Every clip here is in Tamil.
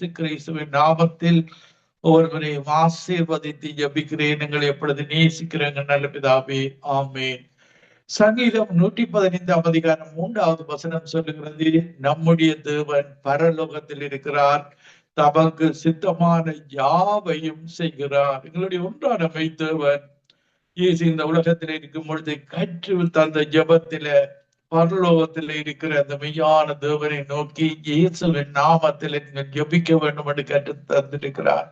இயேசு கிறிஸ்துவின் நாமத்தில் ஒருவரையும் ஆசீர்வதித்து ஜபிக்கிறேன். எங்களை எப்பொழுது நேசிக்கிறேங்க நல்ல பிதாவே, ஆமேன். சங்கீதம் 115 அதிகாரம் 3வது வசனம் சொல்லுகிறது, நம்முடைய தேவன் பரலோகத்தில் இருக்கிறார், தமக்கு சித்தமான யாவையும் செய்கிறார். எங்களுடைய ஒன்றான மெய்த்தேவன் இயேசு இந்த உலகத்தில் இருக்கும் பொழுது கற்று தந்த ஜபத்தில பரலோகத்தில் இருக்கிற அந்த மெய்யான தேவனை நோக்கி இயேசுவின் நாமத்தில் நீங்கள் ஜபிக்க வேண்டும் என்று கற்று தந்திருக்கிறார்.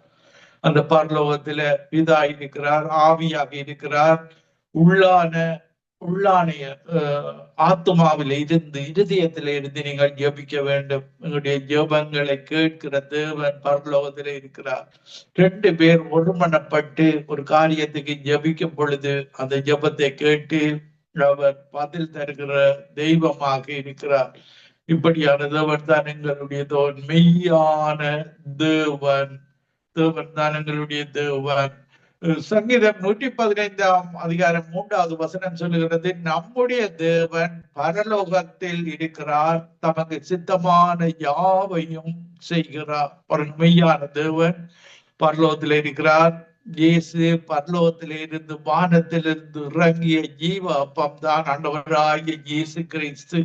அந்த பரலோகத்தில பிதா இருக்கிறார், ஆவியாக இருக்கிறார். உள்ளானைய ஆத்மாவில இருந்து, இருதயத்தில இருந்து நீங்கள் ஜபிக்க வேண்டும். எங்களுடைய ஜபங்களை கேட்கிற தேவன் பரலோகத்தில இருக்கிறார். 2 பேர் ஒருமனப்பட்டு ஒரு காரியத்துக்கு ஜபிக்கும் பொழுது அந்த ஜபத்தை கேட்டு அவர் பதில் தருகிற தெய்வமாக இருக்கிறார். இப்படியான தேவன் தான் எங்களுடைய தேவன், மெய்யான தேவன். தேவன் தான் எங்களுடைய தேவன். சங்கீதம் 115 அதிகாரம் 3வது வசனம் சொல்லுகிறது, நம்முடைய தேவன் பரலோகத்தில் இருக்கிறார், தமக்கு சித்தமான யாவையும் செய்கிறார். ஒரு மெய்யான தேவன் பரலோகத்தில் இருக்கிறார். இயேசு பரலோகத்திலே இருந்து, வானத்திலிருந்து இறங்கிய ஜீவ அப்பம் தான் ஆண்டவராகிய இயேசு கிறிஸ்து.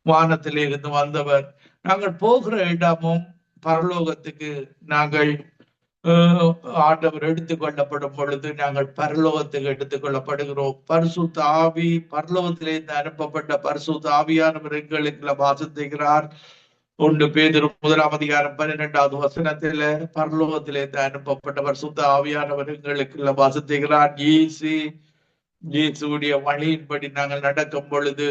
வானத்திலே இருந்து வந்தவர். நாங்கள் போகிற இடமும் பரலோகத்துக்கு நாங்கள் ஆண்டவர் எடுத்துக் கொள்ளப்படும் பொழுது நாங்கள் பரலோகத்துக்கு எடுத்துக் கொள்ளப்படுகிறோம். பரிசுத்த ஆவி, பரலோகத்திலிருந்து அனுப்பப்பட்ட பரிசுத்த ஆவியானவர் எங்களுக்கு வாசிக்கிறார். 1 பேதுரு 1 அதிகாரம் 12வது வசனத்தில பரலோகத்திலிருந்து அனுப்பப்பட்ட பரிசுத்த ஆவியானவர் எங்களுக்கு வாசிக்கிறார். இயேசுடைய வழியின்படி நாங்கள் நடக்கும் பொழுது,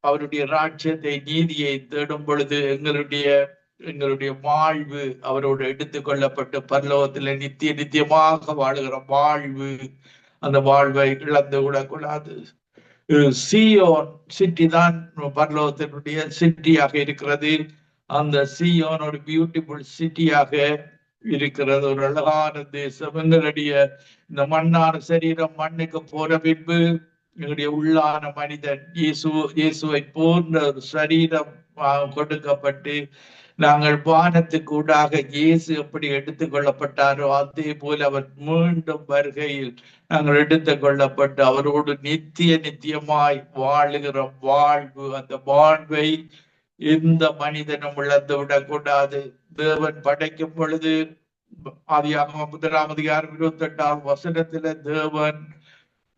அவருடைய ராஜ்யத்தை, நீதியை தேடும் பொழுது எங்களுடைய வாழ்வு அவரோடு எடுத்துக் கொள்ளப்பட்டு பரலோகத்துல நித்தியமாக வாழுகிற வாழ்வு, அந்த வாழ்வை இழந்து விடக்கூடாது. சீயோன் சிட்டி தான் பரலோகத்தினுடைய சிட்டியாக இருக்கிறது. அந்த சீயோன் ஒரு பியூட்டிஃபுல் சிட்டியாக இருக்கிறது, ஒரு அழகான தேசம். எங்களுடைய இந்த மண்ணான சரீரம் மண்ணுக்கு போற பின்பு எங்களுடைய உள்ளான மனிதன் இயேசுவை போன்ற ஒரு சரீரம் கொடுக்கப்பட்டு நாங்கள் வானத்துக்கு ஊடாக இயேசு எப்படி எடுத்துக் கொள்ளப்பட்டாரோ அதே போல அவர் மீண்டும் வருகையில் நாங்கள் எடுத்துக் கொள்ளப்பட்டு அவரோடு நித்தியமாய் வாழுகிற வாழ்வு. அந்த வாழ்வை எந்த மனிதனும் இழந்து விடக்கூடாது. தேவன் படைக்கும் பொழுது ஆதியாகமம் 1 அதிகாரம் 28வது வசனத்தில தேவன்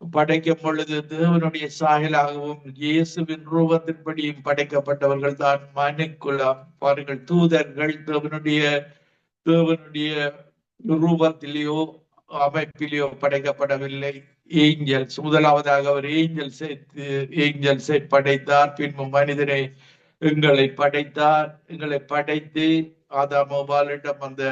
படைக்கும் பொழுது தேவனுடைய சாயலாகவும் இயேசுவின் ரூபத்தின்படியும் படைக்கப்பட்டவர்கள் தான் மனுக்குலம். பாருங்கள், தூதர்கள் தேவனுடைய ரூபத்திலேயோ அமைப்பிலேயோ படைக்கப்படவில்லை. ஏஞ்சல்ஸ், முதலாவதாக அவர் ஏஞ்சல்ஸை படைத்தார். பின்பு மனிதனை எங்களை படைத்து ஆதாமோபாலிடம் அந்த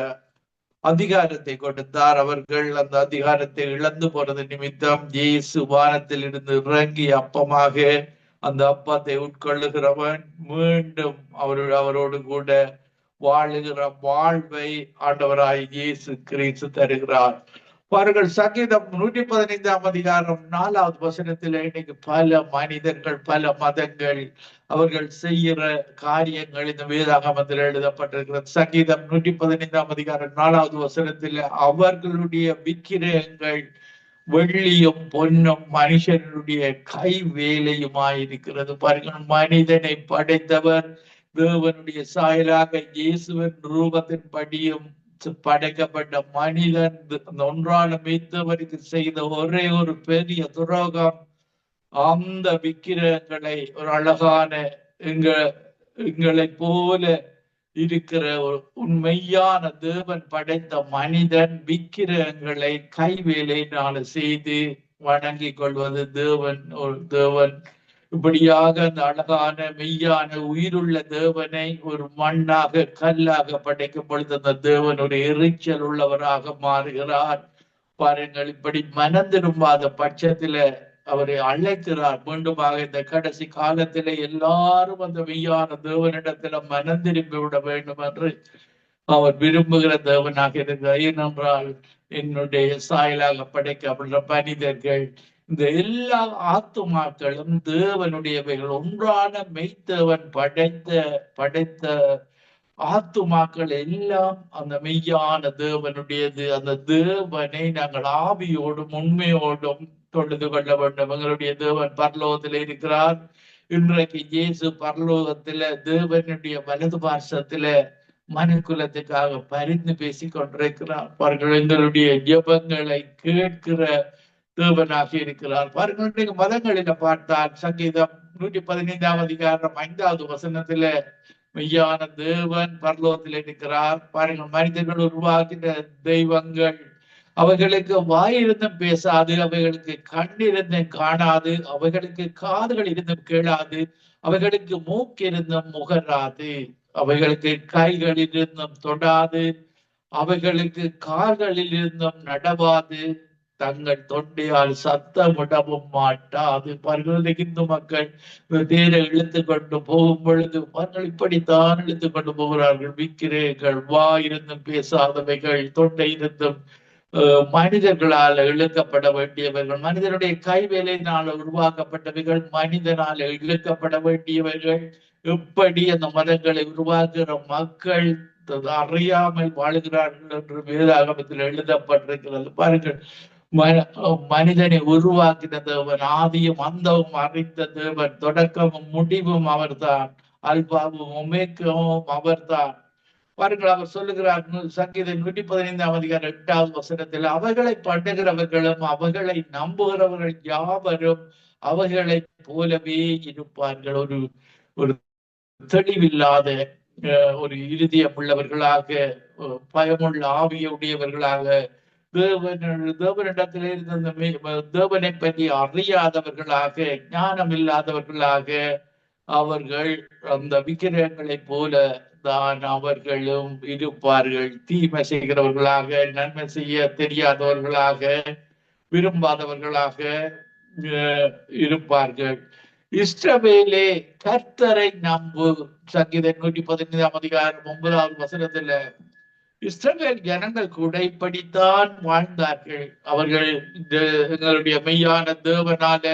அதிகாரத்தை கொடுத்தார். அவர்கள் அந்த அதிகாரத்தை இழந்து போறது நிமித்தம் இயேசு வானத்தில் இருந்து இறங்கி அப்பமாக அந்த அப்பத்தை உட்கொள்ளுகிறவன் மீண்டும் அவரோடு கூட வாழுகிற வாழ்வை ஆண்டவராய் இயேசு கிறிஸ்து தருகிறார். பாருங்கள், சங்கீதம் 115 அதிகாரம் 4வது வசனத்தில் இன்னைக்கு பல மனிதர்கள், பல மதங்கள், அவர்கள் செய்கிற காரியங்கள் இந்த வேதாகமத்தில் எழுதப்பட்டிருக்கிறது. சங்கீதம் 115 அதிகாரம் 4வது வசனத்தில் அவர்களுடைய விக்கிரகங்கள் வெள்ளியும் பொன்னும் மனுஷனுடைய கை வேலையுமாயிருக்கிறது. பாருங்கள், மனிதனை படைத்தவர் தேவனுடைய சாயலாக இயேசுவின் ரூபத்தின்படியும் படைக்கப்பட்ட மனிதன் ஒன்றான மெய்த்தவருக்கு செய்த ஒரே ஒரு பெரிய துரோகம், அந்த விக்கிரகங்களை ஒரு அழகான எங்களை போல இருக்கிற ஒரு உண்மையான தேவன் படைத்த மனிதன் விக்கிரகங்களை கைவேலையினால செய்து வணங்கி கொள்வது தேவன் இப்படியாக அந்த அழகான மெய்யான உயிருள்ள தேவனை ஒரு மண்ணாக கல்லாக படைக்கும் பொழுது அந்த தேவன் ஒரு எரிச்சல் உள்ளவராக மாறுகிறார். பாருங்கள், இப்படி மனம் திரும்பாத பட்சத்தில அவரை அழைக்கிறார். மீண்டுமாக இந்த கடைசி காலத்திலே எல்லாரும் அந்த மெய்யான தேவனிடத்துல மனம் திரும்பி விட வேண்டும் என்று அவர் விரும்புகிற தேவனாக இருக்கிறார். ஏனென்றால் என்னுடைய சாயலாக படைக்கப்பட்ட மனிதர்கள், இந்த எல்லா ஆத்துமாக்களும் தேவனுடையவைகள். ஒன்றான மெய்த்தேவன் படைத்த ஆத்துமாக்கள் எல்லாம் அந்த மெய்யான தேவனுடையது. அந்த தேவனை நாங்கள் ஆவியோடும் உண்மையோடும் தொழுது கொள்ள வேண்டும். எங்களுடைய தேவன் பரலோகத்தில் இருக்கிறார். இன்றைக்கு இயேசு பரலோகத்துல தேவனுடைய வலது பார்சத்துல மனுக்குலத்துக்காக பரிந்து பேசிக் கொண்டிருக்கிறார். பாருங்கள், எங்களுடைய ஜெபங்களை கேட்கிற தேவனாக இருக்கிறார். பாருங்கள், இன்றைக்கு மதங்களில பார்த்தால் சங்கீதம் 115 அதிகாரம் 5வது வசனத்துல மெய்யான தேவன் பரலோகத்தில் இருக்கிறார். பாருங்கள், மனிதர்கள் உருவாக்கின தெய்வங்கள் அவைகளுக்கு வாயிருந்தும் பேசாது, அவைகளுக்கு கண் இருந்தும் காணாது, அவைகளுக்கு காதுகள் இருந்தும் கேளாது, அவைகளுக்கு மூக்கு இருந்தும் முகராது, அவைகளுக்கு கைகளில் இருந்தும் தொடாது, அவைகளுக்கு கால்களில் இருந்தும் நடவாது, தங்கள் தொண்டையால் சத்தமிடவும் மாட்டாது. பாருங்கள், இந்து மக்கள் தேரை இழுத்து கொண்டு போகும் பொழுது பாருங்கள், இப்படித்தான் இழுத்து கொண்டு போகிறார்கள். விக்கிரேகள் வாயிருந்தும் பேசாதவைகள், தொண்டை இருந்தும் மனிதர்களால் இழுக்கப்பட வேண்டியவர்கள், மனிதனுடைய கைவேலையினால் உருவாக்கப்பட்டவைகள், மனிதனால் இழுக்கப்பட வேண்டியவர்கள். எப்படி அந்த மதங்களை உருவாக்குகிற மக்கள் அறியாமல் வாழ்கிறார்கள் என்று வேதாகமத்தில் எழுதப்பட்டிருக்கிறது. பாருங்கள், மனிதனை உருவாக்கின தேவன், ஆதியும் அந்தவும் அறிந்த தேவன், தொடக்கமும் முடிவும் அவர்தான், அல்பாவும் ஒமேகவும் அவர்தான். பாருங்கள், அவர் சொல்லுகிறார் சங்கீதம் 115 அதிகாரம் 8வது வசனத்தில், அவைகளை பண்ணுகிறவர்களும் அவைகளை நம்புகிறவர்கள் யாவரும் அவைகளை போலவே இருப்பார்கள். ஒரு ஒரு தெளிவில்லாத ஒரு இருதயம் உள்ளவர்களாக, பயமுள்ள ஆவியுடையவர்களாக, தேவனிடத்திலே இருந்த தேவனை பற்றி அறியாதவர்களாக, ஞானம் இல்லாதவர்களாக அவர்கள் அந்த விக்கிரகங்களை போல தான் அவர்களும் இருப்பார்கள். தீமை செய்கிறவர்களாக, நன்மை செய்ய தெரியாதவர்களாக, விரும்பாதவர்களாக இருப்பார்கள். இஸ்ரவேலே கர்த்தரை நம்பு. சங்கீதம் 115 அதிகாரம் 9வது வசனத்துல இஸ்ரவேல் ஜனங்கள் கூட இப்படித்தான் வாழ்ந்தார்கள். அவர்கள் எங்களுடைய மெய்யான தேவனால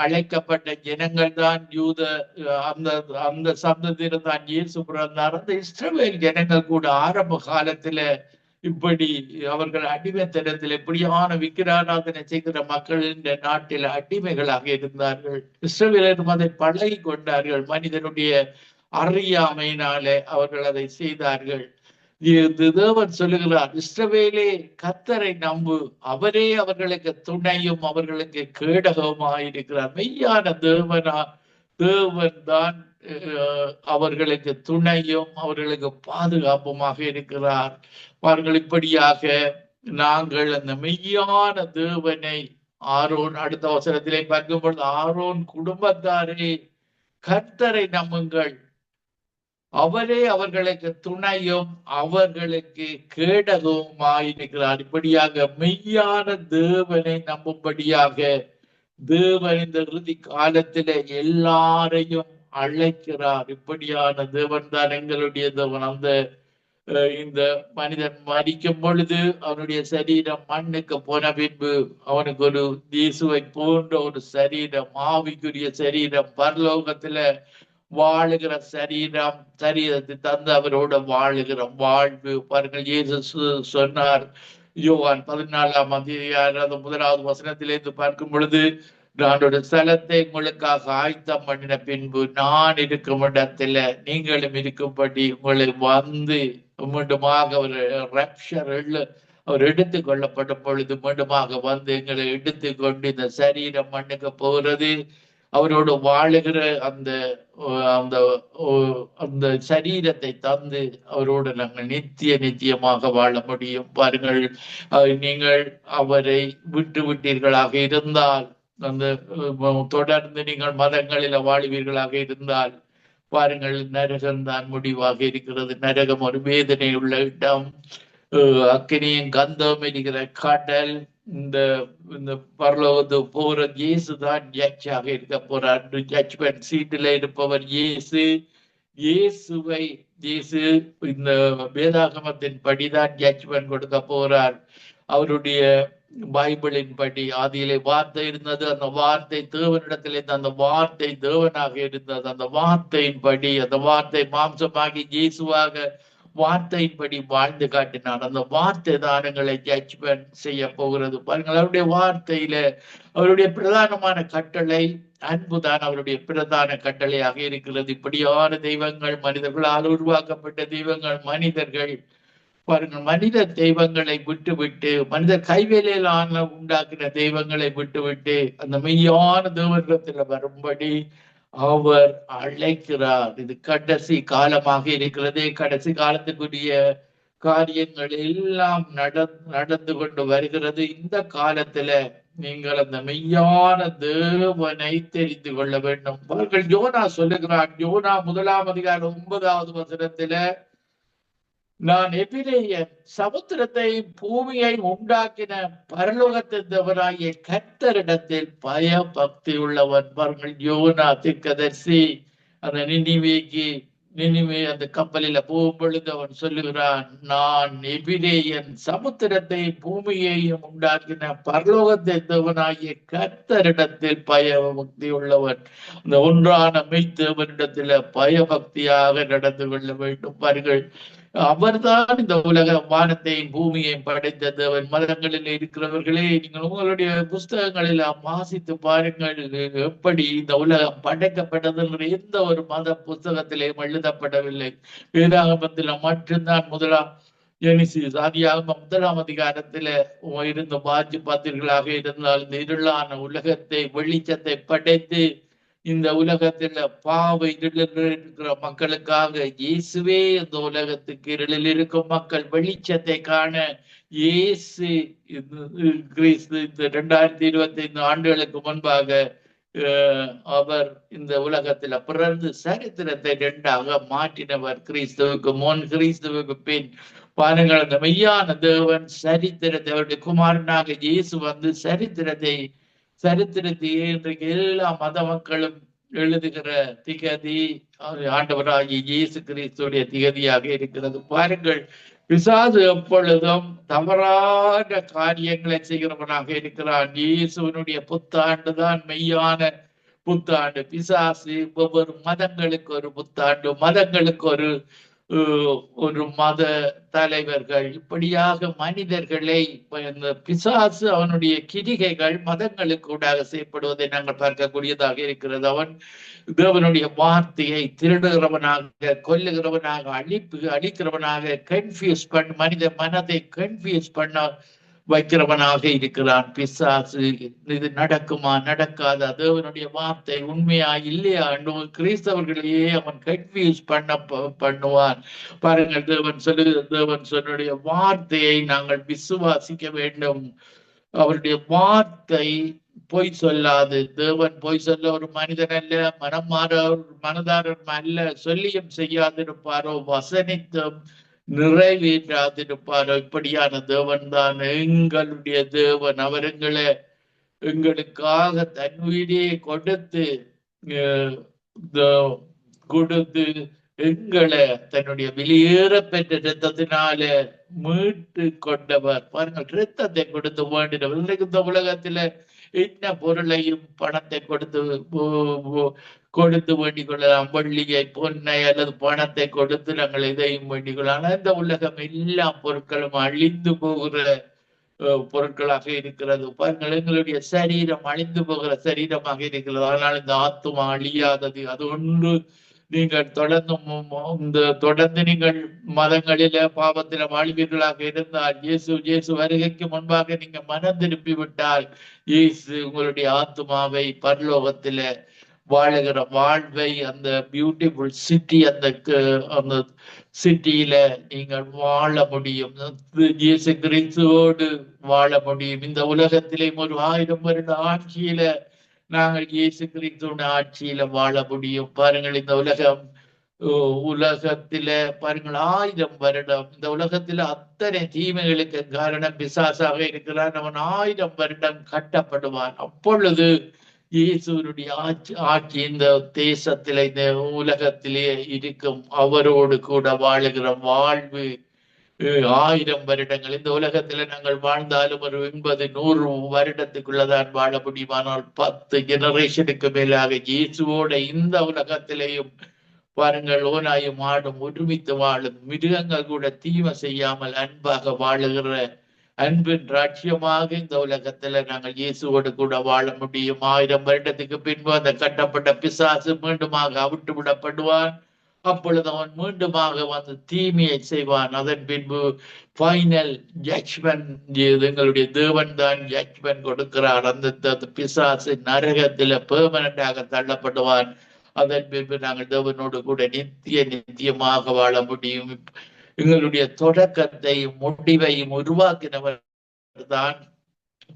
அழைக்கப்பட்ட ஜனங்கள் தான் யூத, அந்த அந்த சந்ததியில தான் இயேசு பிறந்தார். அந்த இஸ்ரவேல் ஜனங்கள் கூட ஆரம்ப காலத்துல இப்படி அவர்கள் அடிமைத்தனத்தில் எப்படியான விக்கிராராதனை செய்கிற மக்கள் இந்த நாட்டில் அடிமைகளாக இருந்தார்கள். இஸ்ரவேலரும் அதை பழகி கொண்டார்கள். மனிதனுடைய அறியாமையினாலே அவர்கள் அதை செய்தார்கள். தேவன் சொல்லுகிறார், இஸ்ரவேலே கர்த்தரை நம்பு, அவரே அவர்களுக்கு துணையும் அவர்களுக்கு கேடகமாயிருக்கிறார். மெய்யான தேவன் தான் அவர்களுக்கு துணையும் அவர்களுக்கு பாதுகாப்புமாக இருக்கிறார். அவர்கள் இப்படியாக நாங்கள் அந்த மெய்யான தேவனை ஆரோன், அடுத்த அவசரத்திலே பார்க்கும்பொழுது, ஆரோன் குடும்பத்தாரே கர்த்தரை நம்புங்கள், அவரே அவர்களுக்கு துணையும் அவர்களுக்கு கேடகவுமாயிருக்கிறார். இப்படியாக மெய்யான தேவனை நம்பும்படியாக தேவன் இந்த இறுதி காலத்தில எல்லாரையும் அழைக்கிறார். இப்படியான தேவன் தான் எங்களுடைய தேவன். அந்த இந்த மனிதன் மரிக்கும் பொழுது அவனுடைய சரீரம் மண்ணுக்கு போன பின்பு அவனுக்கு ஒரு இயேசுவை போன்ற ஒரு சரீரம், ஆவிக்குரிய சரீரம், பரலோகத்துல வாழுகிற சரீரத்தை தந்து அவரோட வாழுகிற வாழ்வு. பாருங்கள், இயேசு சொன்னார் யோவான் 14 அதிகாரம் 1வது வசனத்திலிருந்து பார்க்கும் பொழுது, நான் ஒரு ஸ்தலத்தை உங்களுக்காக ஆயத்தம் பண்ணின பின்பு நான் இருக்கும் இடத்துல நீங்களும் இருக்கும்படி உங்களை வந்து மீண்டுமாக அவர் எடுத்துக் கொள்ளப்படும் பொழுது மீண்டுமாக வந்து எங்களை எடுத்துக்கொண்டு இந்த சரீரம் மண்ணுக்கு போகிறது, அவரோடு வாழுகிற அந்த அந்த அந்த சரீரத்தை தந்து அவரோடு நாங்கள் நித்தியமாக வாழ முடியும். பாருங்கள், நீங்கள் அவரை விட்டு விட்டீர்களாக இருந்தால், அந்த தொடர்ந்து நீங்கள் மதங்களில வாழ்வீர்களாக இருந்தால், பாருங்கள், நரகம்தான் முடிவாக இருக்கிறது. நரகம் ஒரு வேதனை உள்ள இடம், அக்கினியும் கந்தம் இருக்கிற கடல். இந்த பரலோகத்து போற இயேசுதான் ஜட்ஜாக இருக்க போறார். ஜட்ஜ்மெண்ட் சீட்டில் இருப்பவர் இயேசு. இயேசு இந்த வேதாகமத்தின் படிதான் ஜட்ஜ்மெண்ட் கொடுக்க போறார். அவருடைய பைபிளின் படி ஆதியிலே வார்த்தை இருந்தது, அந்த வார்த்தை தேவனிடத்திலே, அந்த வார்த்தை தேவனாக இருந்தது. அந்த வார்த்தையின் படி அந்த வார்த்தை மாம்சமாகி இயேசுவாக வார்த்தையின்படி வாழ்ந்து காட்டினார். அந்த வார்த்தை தான் எங்களை ஜட்ஜ்மெண்ட் செய்ய போகிறது. பாருங்கள், அவருடைய வார்த்தையில அவருடைய பிரதானமான கட்டளை அன்புதான் அவருடைய பிரதான கட்டளையாக இருக்கிறது. இப்படியான தெய்வங்கள், மனிதர்களால் உருவாக்கப்பட்ட தெய்வங்கள், மனிதர்கள் பாருங்கள், மனித தெய்வங்களை விட்டுவிட்டு, மனித கைவேலையிலான உண்டாக்கின தெய்வங்களை விட்டுவிட்டு அந்த மெய்யான தேவனிடத்தில் வரும்படி அவர் அழைக்கிறார். இது கடைசி காலமாக இருக்கிறது. கடைசி காலத்துக்குரிய காரியங்கள் எல்லாம் நடந்து கொண்டு வருகிறது. இந்த காலத்துல நீங்கள் அந்த மெய்யான தேவனை தெரிந்து கொள்ள வேண்டும். அவர்கள் யோனா சொல்லுகிறான். யோனா 1ஆம் அதிகாரம் 9வது வசனத்துல, நான் எபிரேயன், சமுத்திரத்தை பூமியை உண்டாக்கின பரலோகத்தின் கர்த்தரிடத்தில் பயபக்தி உள்ளவன். பாருங்கள், யோனா தீர்க்கதரிசி அந்த நினிவே அந்த கப்பலில போகும் பொழுது அவன் சொல்லுகிறான், நான் எபிரேயன், சமுத்திரத்தை பூமியையும் உண்டாக்கின பரலோகத்தின் தேவனாகிய கர்த்தரிடத்தில் பயபக்தி உள்ளவன். அந்த ஒன்றான மெய்தேவனிடத்துல பயபக்தியாக நடந்து கொள்ள வேண்டும். பாருங்கள், அவர்தான் இந்த உலக வானத்தையும் பூமியையும் படைத்த தேவன். மதங்களில் இருக்கிறவர்களே, நீங்கள் உங்களுடைய புஸ்தகங்களில் வாசித்து பாருங்கள், எப்படி இந்த உலகம் படைக்கப்பட்டது என்று எந்த ஒரு மத புஸ்தகத்திலேயும் எழுதப்படவில்லை. வேதாகமத்தில் மட்டும்தான் ஜெனிசிஸ் ஆதியாகமம் 1ஆம் அதிகாரத்துல இருந்து வாசி பார்த்தீர்களாக இருந்தால், இந்த இருளான உலகத்தை, வெளிச்சத்தை படைத்து இந்த உலகத்துல பாவ இருளில் இருக்கிற மக்களுக்காக இயேசுவே இந்த உலகத்துக்கு இருளில் இருக்கும் மக்கள் வெளிச்சத்தை காண இயேசு கிறிஸ்து இந்த 2025 ஆண்டுகளுக்கு முன்பாக அவர் இந்த உலகத்துல பிறந்து சரித்திரத்தை 2ஆக மாற்றினவர். கிறிஸ்துவுக்கு முன், கிறிஸ்துவுக்கு பின். பாருங்கள், அந்த மெய்யான தேவன் சரித்திரத்தை, அவருடைய குமாரனாக இயேசு வந்து சரித்திரத்தை இன்றைக்கு எல்லா மத மக்களும் எழுதுகிற திகதி ஆண்டவராகிய இயேசு கிறிஸ்துடைய திகதியாக இருக்கிறது. பாருங்கள், பிசாசு எப்பொழுதும் தவறான காரியங்களை செய்கிறவனாக இருக்கிறான். இயேசுவனுடைய புத்தாண்டு தான் மெய்யான புத்தாண்டு. பிசாசு ஒவ்வொரு மதங்களுக்கு ஒரு புத்தாண்டு, மதங்களுக்கு ஒரு மத தலைவர்கள், இப்படியாக மனிதர்களை பிசாசு அவனுடைய கிரிகைகள் மதங்களுக்கு ஊடாக செய்யப்படுவதை நாங்கள் பார்க்கக்கூடியதாக இருக்கிறது. அவன் தேவனுடைய வார்த்தையை திருடுகிறவனாக, கொல்லுகிறவனாக, அழிக்கிறவனாக, கன்ஃபியூஸ் மனித மனதை கன்ஃபியூஸ் பண்ண வைக்கிறவனாக இருக்கிறான் பிசாசு. இது நடக்குமா, நடக்காதா, தேவனுடைய வார்த்தை உண்மையா இல்லையா, கிறிஸ்தவர்களையே அவன் கன்ஃபியூஸ் பண்ணுவான். பாருங்கள், தேவன் சொன்னுடைய வார்த்தையை நாங்கள் விசுவாசிக்க வேண்டும். அவருடைய வார்த்தை பொய் சொல்லாது. தேவன் பொய் சொல்ல ஒரு மனிதன் அல்ல, மனம் மாற மனதாரன் அல்ல. சொல்லியும் செய்யாதிருப்பாரோ, வசனித்தும் நிறைவேற்றாதிருப்பாரோ. இப்படியான தேவன் தான் எங்களுடைய தேவன். அவர் எங்களுக்காக தன் உயிரை கொடுத்து எங்களை தன்னுடைய வெளியேற பெற்ற ரத்தத்தினால மீட்டு கொண்டவர். பாருங்கள், ரத்தத்தை கொடுத்து வேண்டினவர். இன்றைக்கு இந்த உலகத்துல என்ன பொருளையும் பணத்தை கொடுத்து வேண்டிக் கொள்ளலாம். வெள்ளியை, பொன்னை அல்லது பணத்தை கொடுத்து நாங்கள் இதையும் வேண்டிக் கொள்ளலாம். இந்த உலகம் எல்லா பொருட்களும் அழிந்து போகிற பொருட்களாக இருக்கிறது. பாருங்கள், எங்களுடைய சரீரம் அழிந்து போகிற சரீரமாக இருக்கிறது. அதனால் இந்த ஆத்துமா அழியாதது. அது ஒன்று நீங்கள் தொடர்ந்து நீங்கள் மதங்களில பாவத்தில வாழ்வீர்களாக இருந்தால், இயேசு வருகைக்கு முன்பாக நீங்க மனம் திருப்பி விட்டால், இயேசு உங்களுடைய ஆத்துமாவை பரலோகத்தில வாழுகிற வாழ்வை, அந்த பியூட்டிஃபுல் சிட்டி, அந்த சிட்டியில நீங்கள் வாழ முடியும். இயேசு கிறிஸ்துவோடு வாழ முடியும். இந்த உலகத்திலே ஒரு 1000 வருட ஆட்சியில நாங்கள் இயேசு கிறிஸ்துவோட ஆட்சியில வாழ முடியும். பாருங்கள், இந்த உலகத்தில பாருங்கள் 1000 வருடம் இந்த உலகத்தில அத்தனை தீமைகளுக்கு காரணம் பிசாசாக இருக்கிறான். அவன் 1000 வருடம் கட்டப்படுவான். அப்பொழுது இயேசுனுடைய ஆட்சி இந்த தேசத்திலே, இந்த உலகத்திலே இருக்கும். அவரோடு கூட வாழுகிற வாழ்வு 1000 வருடங்கள் இந்த உலகத்துல நாங்கள் வாழ்ந்தாலும் ஒரு 80-100 வருடத்துக்குள்ளதான் வாழ முடியுமானால் 10 ஜெனரேஷனுக்கு மேலாக இயேசுவோட இந்த உலகத்திலேயும் பாருங்கள், ஓனாயும் ஆடும் ஒருமித்து வாழும் மிருகங்கள் கூட தீமை செய்யாமல் அன்பாக வாழுகிற அன்பின் ராட்சியமாக இந்த உலகத்துல நாங்கள் இயேசுவோடு கூட வாழ முடியும். 1000 வருடத்துக்கு பின்பு அந்த கட்டப்பட்ட பிசாசு மீண்டுமாக அவிட்டு விடப்படுவான். அப்பொழுது அவன் மீண்டுமாக வந்து தீமையை செய்வான். அதன் பின்பு ஃபைனல் ஜட்ஜ்மெண்ட் எங்களுடைய தேவன் தான் ஜட்ஜ்மெண்ட் கொடுக்கிறார். அந்த பிசாசு நரகத்தில பெர்மனண்டாக தள்ளப்படுவான். அதன் பின்பு நாங்கள் தேவனோடு கூட நித்தியமாக வாழ முடியும். எங்களுடைய தொடக்கத்தையும் முடிவையும் உருவாக்கினவர் தான்.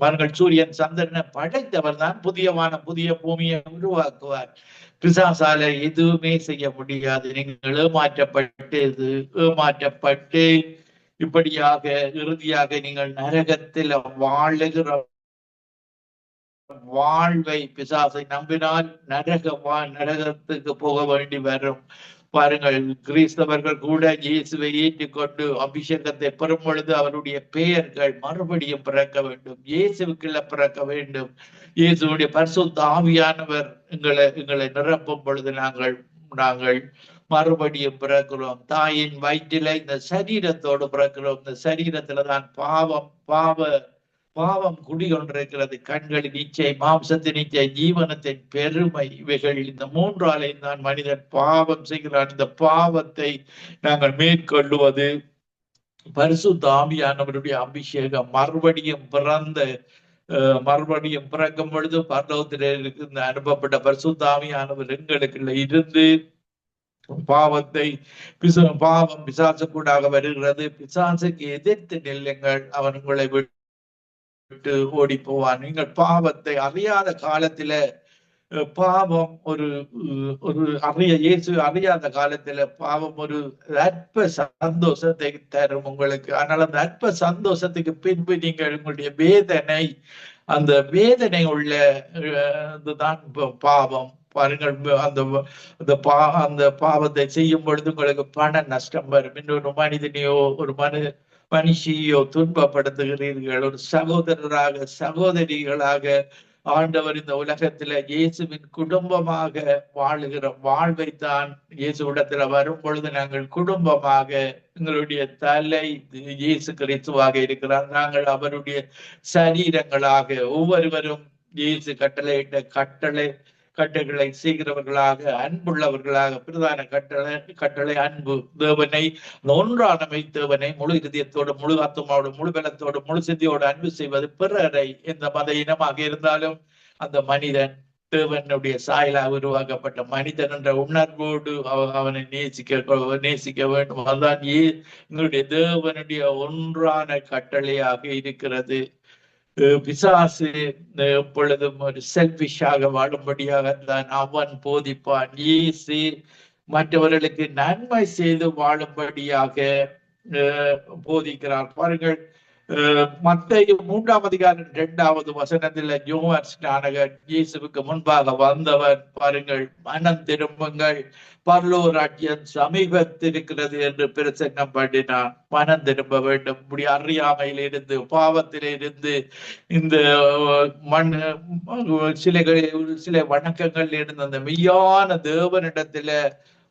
பாருங்கள், சூரியன் சந்திரனை படைத்தவர் தான் புதிய வானம் புதிய பூமியை உருவாக்குவார். பிசாசால எதுவுமே செய்ய முடியாது. நீங்கள் ஏமாற்றப்பட்டு இப்படியாக இறுதியாக நீங்கள் நரகத்தில் வாழுகிற வாழ்வை பிசாசை நம்பினால் நரகத்துக்கு போக வேண்டி வரும். பாருங்கள், கிறிஸ்தவர்கள் கூட இயேசுவை ஏற்றுக்கொண்டு அபிஷேகத்தை பெறும் பொழுது அவருடைய பெயர்கள் மறுபடியும் பிறக்க வேண்டும். இயேசுக்குள்ள பிறக்க வேண்டும். இயேசுடைய பரிசுத்த ஆவியானவர் எங்களை நிரப்பும் பொழுது நாங்கள் மறுபடியும் பிறக்கிறோம். தாயின் வயிற்றில இந்த சரீரத்தோடு பிறக்கிறோம். இந்த சரீரத்துலதான் பாவம் குடிகொண்டிருக்கிறது. கண்களின் இச்சை, மாம்சத்தின் இச்சை, ஜீவனத்தின் பெருமை, இவைகள் இந்த 3 தான் மனிதன் பாவம் செய்கிறான். இந்த பாவத்தை நாங்கள் மேற்கொள்ளுவது பரிசுத்த ஆவியானவருடைய அபிஷேகம். மறுபடியும் பிறக்கும் பொழுது பரலோகத்திலே இருந்து அனுப்பப்பட்ட பரிசுத்த ஆவியானவர் எங்களுக்குள்ள இருந்து பாவம் பிசாசுக்கூடாக வருகிறது. பிசாசுக்கு எதிர்த்து நில்லுங்கள், அவன் உங்களை விட்டு ஓடி போவான். நீங்கள் பாவத்தை அறியாத காலத்தில பாவம் இயேசு அறியாத காலத்துல பாவம் ஒரு அற்ப சந்தோஷத்தை தரும் உங்களுக்கு. ஆனால் அந்த அற்ப சந்தோஷத்துக்கு பின்பு நீங்கள் உங்களுடைய அந்த வேதனை உள்ள இதுதான் பாவம். பாருங்கள், அந்த பாவத்தை செய்யும் பொழுது உங்களுக்கு பண நஷ்டம் வரும். இன்னொரு மனிதனையோ ஒரு மனுஷியோ துன்பப்படுத்துகிறீர்கள். ஒரு சகோதரிகளாக ஆண்டவர் இந்த உலகத்துல இயேசுவின் குடும்பமாக வாழுகிற வாழ்வைத்தான் இயேசுவிடத்துல வரும் பொழுது நாங்கள் குடும்பமாக எங்களுடைய தலை இயேசு கிறிஸ்துவாக இருக்கிறார். நாங்கள் அவருடைய சரீரங்களாக ஒவ்வொருவரும் இயேசு கட்டளைகளை செய்கிறவர்களாக, அன்புள்ளவர்களாக. பிரதான கட்டளை அன்பு. தேவனை, ஒன்றானமை தேவனை முழு இதயத்தோடு, முழு ஆத்மாவோடு, முழு பலத்தோடு, முழு சித்தியோடு அன்பு செய்வது. பிறரை எந்த மத இனமாக இருந்தாலும் அந்த மனிதன் தேவனுடைய சாயலாக உருவாக்கப்பட்ட மனிதன் என்ற உணர்வோடு அவனை நேசிக்க வேண்டும். அதுதான் எங்களுடைய தேவனுடைய ஒன்றான கட்டளையாக இருக்கிறது. பிசாசு எப்பொழுதும் ஒரு செல்பிஷாக வாழும்படியாக தான் அவன் போதிப்பான். இயேசு மற்றவர்களுக்கு நன்மை செய்து வாழும்படியாக போதிக்கிறார். பாருங்கள், மத்தேயு 3:2 யோவான் ஸ்நானகன் இயேசுவுக்கு முன்பாக வந்தவன். பாருங்கள், மனம் திரும்புங்கள், பரலோக ராஜ்யம் சமீபத்திருக்கிறது என்று பிரசங்கம் பண்ணினான். மனம் திரும்ப வேண்டும். இப்படி அறியாமையில இருந்து, பாவத்தில இருந்து, இந்த சில வணக்கங்கள் இருந்து அந்த மெய்யான தேவனிடத்துல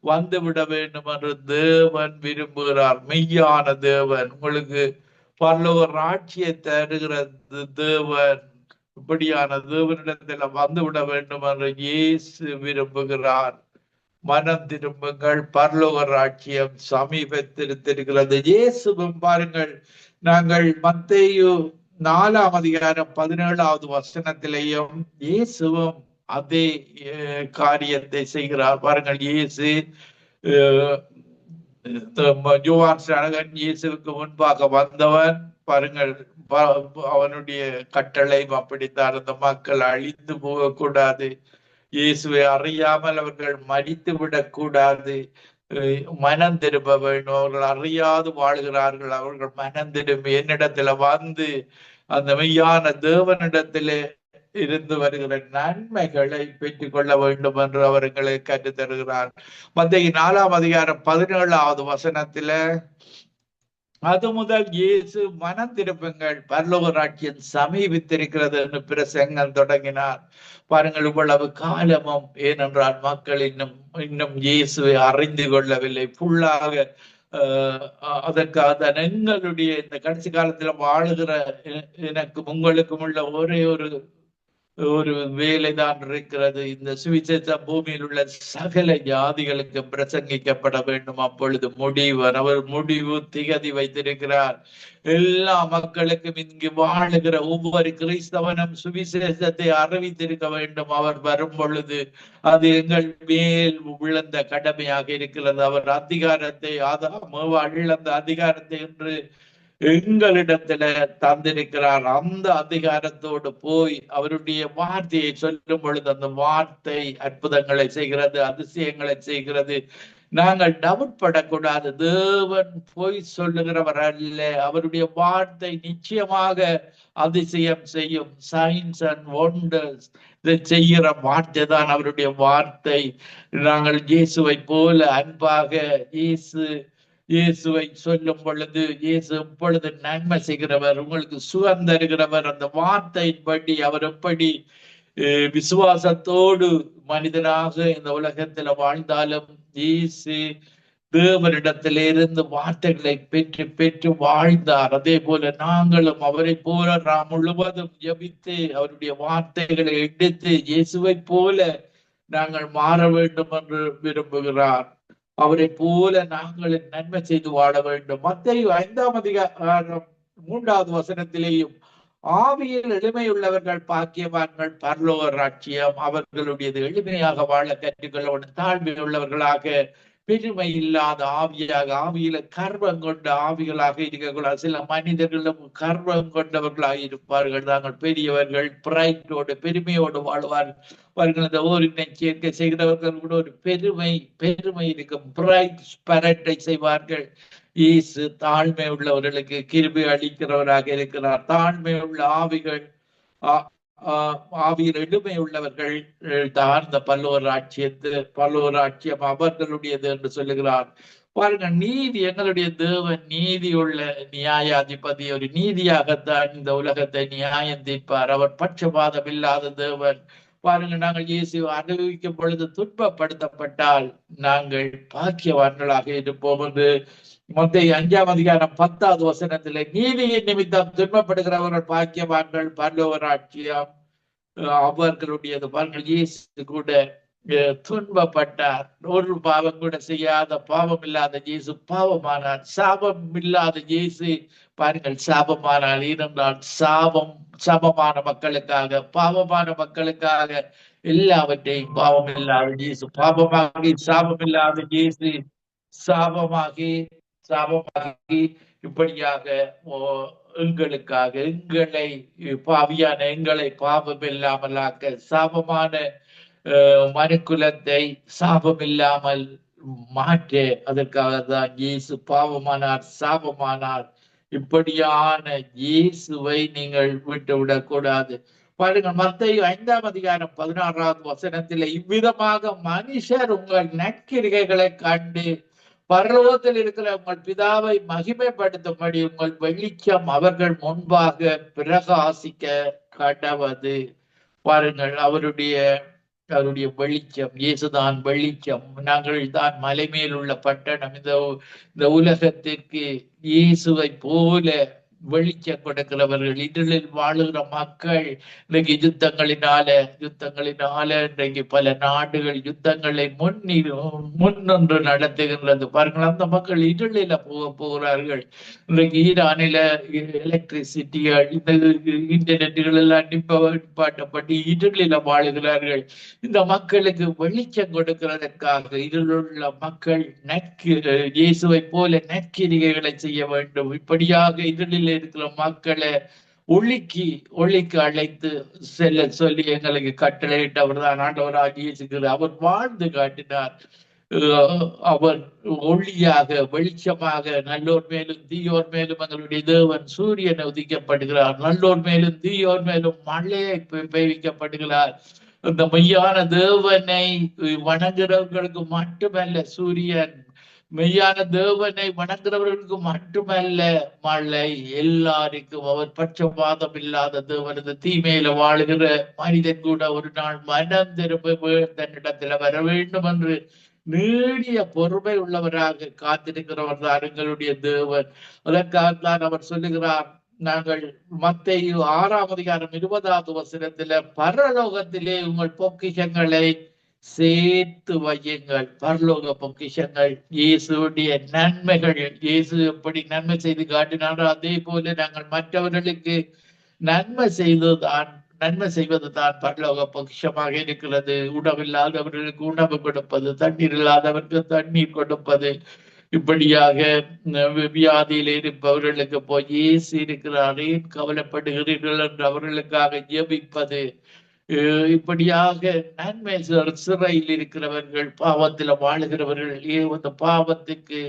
வந்து விட வேண்டும் என்று தேவன் விரும்புகிறார். மெய்யான தேவன் உங்களுக்கு பரலோக ராட்சியை தருகிற தேவன். இப்படியான தேவனிடத்துல வந்து விட வேண்டும் என்று இயேசு விரும்புகிறார். மனம் திரும்புங்கள், பரலோக ராட்சியம் சமீபத்திருக்கிறது. இயேசுவும் பாருங்கள், நாங்கள் மத்தேயு 4:17 இயேசுவும் அதே காரியத்தை செய்கிறார். பாருங்கள், இயேசு யோவான் ஸ்நானகன் இயேசுவுக்கு முன்பாக வந்தவன். பாருங்கள், அவனுடைய கட்டளை அப்படித்தான். அந்த மக்கள் அழிந்து போகக்கூடாது. இயேசுவை அறியாமல் அவர்கள் மரித்து விடக்கூடாது. மனம் திரும்ப வேண்டும். அவர்கள் அறியாது வாழ்கிறார்கள். அவர்கள் மனம் திரும்பி என்னிடத்துல வந்து அந்த மெய்யான தேவனிடத்திலே இருந்து வருகிற நன்மைகளை பெற்றுக் கொள்ள வேண்டும் என்று அவர்களை கற்றுத் தருகிறார். மத்தேயு 4:17 அது முதல் இயேசு மனம் திருப்புங்கள், பரலோக ராஜ்யம் சமீபித்திருக்கிறது என்று பிரசங்கம் தொடங்கினார். பாருங்கள், இவ்வளவு காலமும், ஏனென்றால் மக்கள் இன்னும் இன்னும் இயேசுவை அறிந்து கொள்ளவில்லை ஃபுல்லாக. அதற்காக எங்களுடைய இந்த கடைசி காலத்துல வாழுகிற எனக்கு உங்களுக்கும் உள்ள ஒரே ஒரு ஒரு வேலைதான் இருக்கிறது. இந்த சுவிசேஷ பூமியில் உள்ள சகல ஜாதிகளுக்கு பிரசங்கிக்கப்பட வேண்டும். அப்பொழுது அவர் முடிவு திகதி வைத்திருக்கிறார். எல்லா மக்களுக்கும் இங்கு வாழுகிற ஒவ்வொரு கிறிஸ்தவனும் சுவிசேஷத்தை அறிவித்திருக்க வேண்டும். அவர் வரும் பொழுது அது எங்கள் மேல் விழுந்த கடமையாக இருக்கிறது. அவர் அதிகாரத்தை இழந்த அதிகாரத்தை என்று எங்களிடத்துல தந்திருக்கிறார். அந்த அதிகாரத்தோடு போய் அவருடைய வார்த்தையை சொல்லும் பொழுது அந்த வார்த்தை அற்புதங்களை செய்கிறது, அதிசயங்களை செய்கிறது. நாங்கள் டவுட்படக்கூடாது. தேவன் போய் சொல்லுகிறவர் அல்ல. அவருடைய வார்த்தை நிச்சயமாக அதிசயம் செய்யும். சயின்ஸ் அண்ட் ஒண்டர்ஸ் இதை செய்கிற வார்த்தை தான் அவருடைய வார்த்தை. நாங்கள் இயேசுவை போல அன்பாக இயேசுவை சொல்லும் பொழுது, இயேசு எப்பொழுது நன்மை செய்கிறவர், உங்களுக்கு சுகம் தருகிறவர். அந்த வார்த்தையின்படி அவர் எப்படி விசுவாசத்தோடு மனிதனாக இந்த உலகத்துல வாழ்ந்தாலும் இயேசு தேவனிடத்திலிருந்து வார்த்தைகளை பெற்று பெற்று வாழ்ந்தார். அதே போல நாங்களும் அவரை போல நாம் முழுவதும் ஜபித்து அவருடைய வார்த்தைகளை எடுத்து இயேசுவை போல நாங்கள் மாற வேண்டும் என்று விரும்புகிறார். அவரை போல நாங்கள் நன்மை செய்து வாழ வேண்டும். மத்தேயு 5ஆம் அதிகாரம் 3வது வசனத்திலேயும் ஆவியில் எளிமையுள்ளவர்கள் பாக்கியவான்கள், பரலோக ராஜ்யம் அவர்களுடையது. எளிமையாக வாழ கற்றுக்கொள்ள, தாழ்மை உள்ளவர்களாக, பெருமை இல்லாத ஆவியாக, ஆவியில கர்வம் கொண்ட ஆவிகளாக இருக்கக்கூடாது. சில மனிதர்களும் கர்வம் கொண்டவர்களாக இருப்பார்கள். தாங்கள் பெரியவர்கள், பிரைட்டோடு பெருமையோடு வாழ்வார்கள். இந்த ஓரினை சேர்க்கை செய்கிறவர்கள் கூட ஒரு பெருமை இருக்கும். பிரைட் ஸ்பிரிட்டை செய்வார்கள். இயேசு தாழ்மை உள்ளவர்களுக்கு கிருபை அளிக்கிறவராக இருக்கிறார். தாழ்மை உள்ள ஆவியில் எளிமை உள்ளவர்கள் தான் இந்த பல்லோர் ராட்சியம் அவர்களுடையது என்று சொல்லுகிறார். பாருங்க, நீதி, எங்களுடைய தேவன் நீதி உள்ள நியாயாதிபதி. ஒரு நீதியாகத்தான் இந்த உலகத்தை நியாயம் தீர்ப்பார். அவர் பட்சபாதம் இல்லாத தேவன். பாருங்க, நாங்கள் இயேசு அனுபவிக்கும் பொழுது துன்பப்படுத்தப்பட்டால் நாங்கள் பாக்கியவான்களாக இருப்போம் என்று மத்தேயு 5ஆம் அதிகாரம் 10வது வசனத்திலே, நீதியின் நிமித்தம் துன்பப்படுகிறவர்கள் பாக்கியவான்கள், பரலோக ராஜ்யம் அவர்களுடையது. பாருங்கள், இயேசு கூட துன்பப்பட்டார். ஒரு பாவம் கூட செய்யாத, பாவம் இல்லாத இயேசு பாவமானார். சாபம் இல்லாத இயேசு பாருங்கள் சாபமானார். ஏனென்றால் சாபம் சமமான மக்களுக்காக, பாவமான மக்களுக்காக எல்லாவற்றையும் பாவம் இல்லாத இயேசு பாவமாகி, சாபம் இல்லாத இயேசு சாபமாகி இப்படியாக எங்களுக்காக, எங்களை பாவம் இல்லாமலாக்க, சாபமான மனுக்குலத்தை சாபம் இல்லாமல் மாற்ற, அதற்காக தான் இயேசு பாவமானார், சாபமானார். இப்படியான இயேசுவை நீங்கள் விட்டுவிடக் கூடாது. பாருங்கள், மத்தேயு 5ஆம் அதிகாரம் 16வது வசனத்தில், இவ்விதமாக மனுஷர் உங்கள் நற்கிரிகைகளை கண்டு பரலோகத்தில் இருக்கிற உங்கள் பிதாவை மகிமைப்படுத்தும்படி உங்கள் வெளிச்சம் அவர்கள் முன்பாக பிரகாசிக்க கடவது. பாருங்கள், அவருடைய வெளிச்சம், இயேசுதான் வெளிச்சம். நாங்கள் தான் மலை மேல் உள்ள பட்டணம். இந்த உலகத்திற்கு இயேசுவை போல வெளிச்சம் கொடுக்கிறவர்கள். இருளில் வாழுகிற மக்கள் இன்றைக்கு யுத்தங்களினால இன்றைக்கு பல நாடுகள் யுத்தங்களை முன்னின்று நடத்துகின்றது. பாருங்கள், அந்த மக்கள் இருளில போகிறார்கள். இன்றைக்கு ஈரானில எலக்ட்ரிசிட்டிகள், இந்த இன்டர்நெட்டுகள் எல்லாம் நிப்பாட்டப்பட்டு இருளில வாழுகிறார்கள். இந்த மக்களுக்கு வெளிச்சம் கொடுக்கிறதற்காக இருளுள்ள மக்கள் இயேசுவை போல நற்கிரிகைகளை செய்ய வேண்டும். இப்படியாக இருளில் இருக்கிற மக்களை ஒளிக்கு அழைத்து செல்ல சொல்லி எங்களுக்கு கட்டளையிட்டவர் தான் ஆண்டவராக இயேசுகிறார். அவர் வாழ்ந்து காட்டினார். அவர் ஒளியாக, வெளிச்சமாக, நல்லோர் மேலும் தீயோர் மேலும் எங்களுடைய தேவன் சூரியனை உதிக்கப்படுகிறார். நல்லோர் மேலும் தீயோர் மேலும் மழையை பெய்விக்கப்படுகிறார். இந்த மெய்யான தேவனை வணங்குறவர்களுக்கு மட்டுமல்ல சூரியன் மெய்யான தேவனை வணங்குறவர்களுக்கு மட்டுமல்ல மழை, எல்லாருக்கும். அவர் பட்சபாதம் இல்லாத தேவன். இந்த தீமையில வாழுகிற மனிதன் கூட ஒரு நாள் மனம் திரும்ப தன்னிடத்துல வர வேண்டும் என்று நீடிய பொறுமை உள்ளவராக காத்திருக்கிறவர் தான் எங்களுடைய தேவன். அதற்காகத்தான் அவர் சொல்லுகிறார், நாங்கள் மத்தேயு 6:20 பரலோகத்திலே உங்கள் பொக்கிஷங்களை சேர்த்து வையுங்கள். பரலோக பொக்கிஷங்கள், இயேசுடைய நன்மைகள். இயேசு எப்படி நன்மை செய்து காட்டினாரோ அதே போல நாங்கள் மற்றவர்களுக்கு நன்மை செய்வது தான் பரலோக பொக்கிஷமாக இருக்கிறது. உணவில்லாதவர்களுக்கு உணவு கொடுப்பது, தண்ணீர் இல்லாதவர்களுக்கு தண்ணீர் கொடுப்பது, இப்படியாக வியாதியில் இருப்பவர்களுக்கு போய் இயேசு இருக்கிறார், ஏன் கவலைப்படுகிறீர்கள் என்று அவர்களுக்காக ஜெபிப்பது, இப்படியாக நன்மை. சிறையில் இருக்கிறவர்கள், பாவத்தில் வாழுகிறவர்கள், அந்த பாவத்துக்கு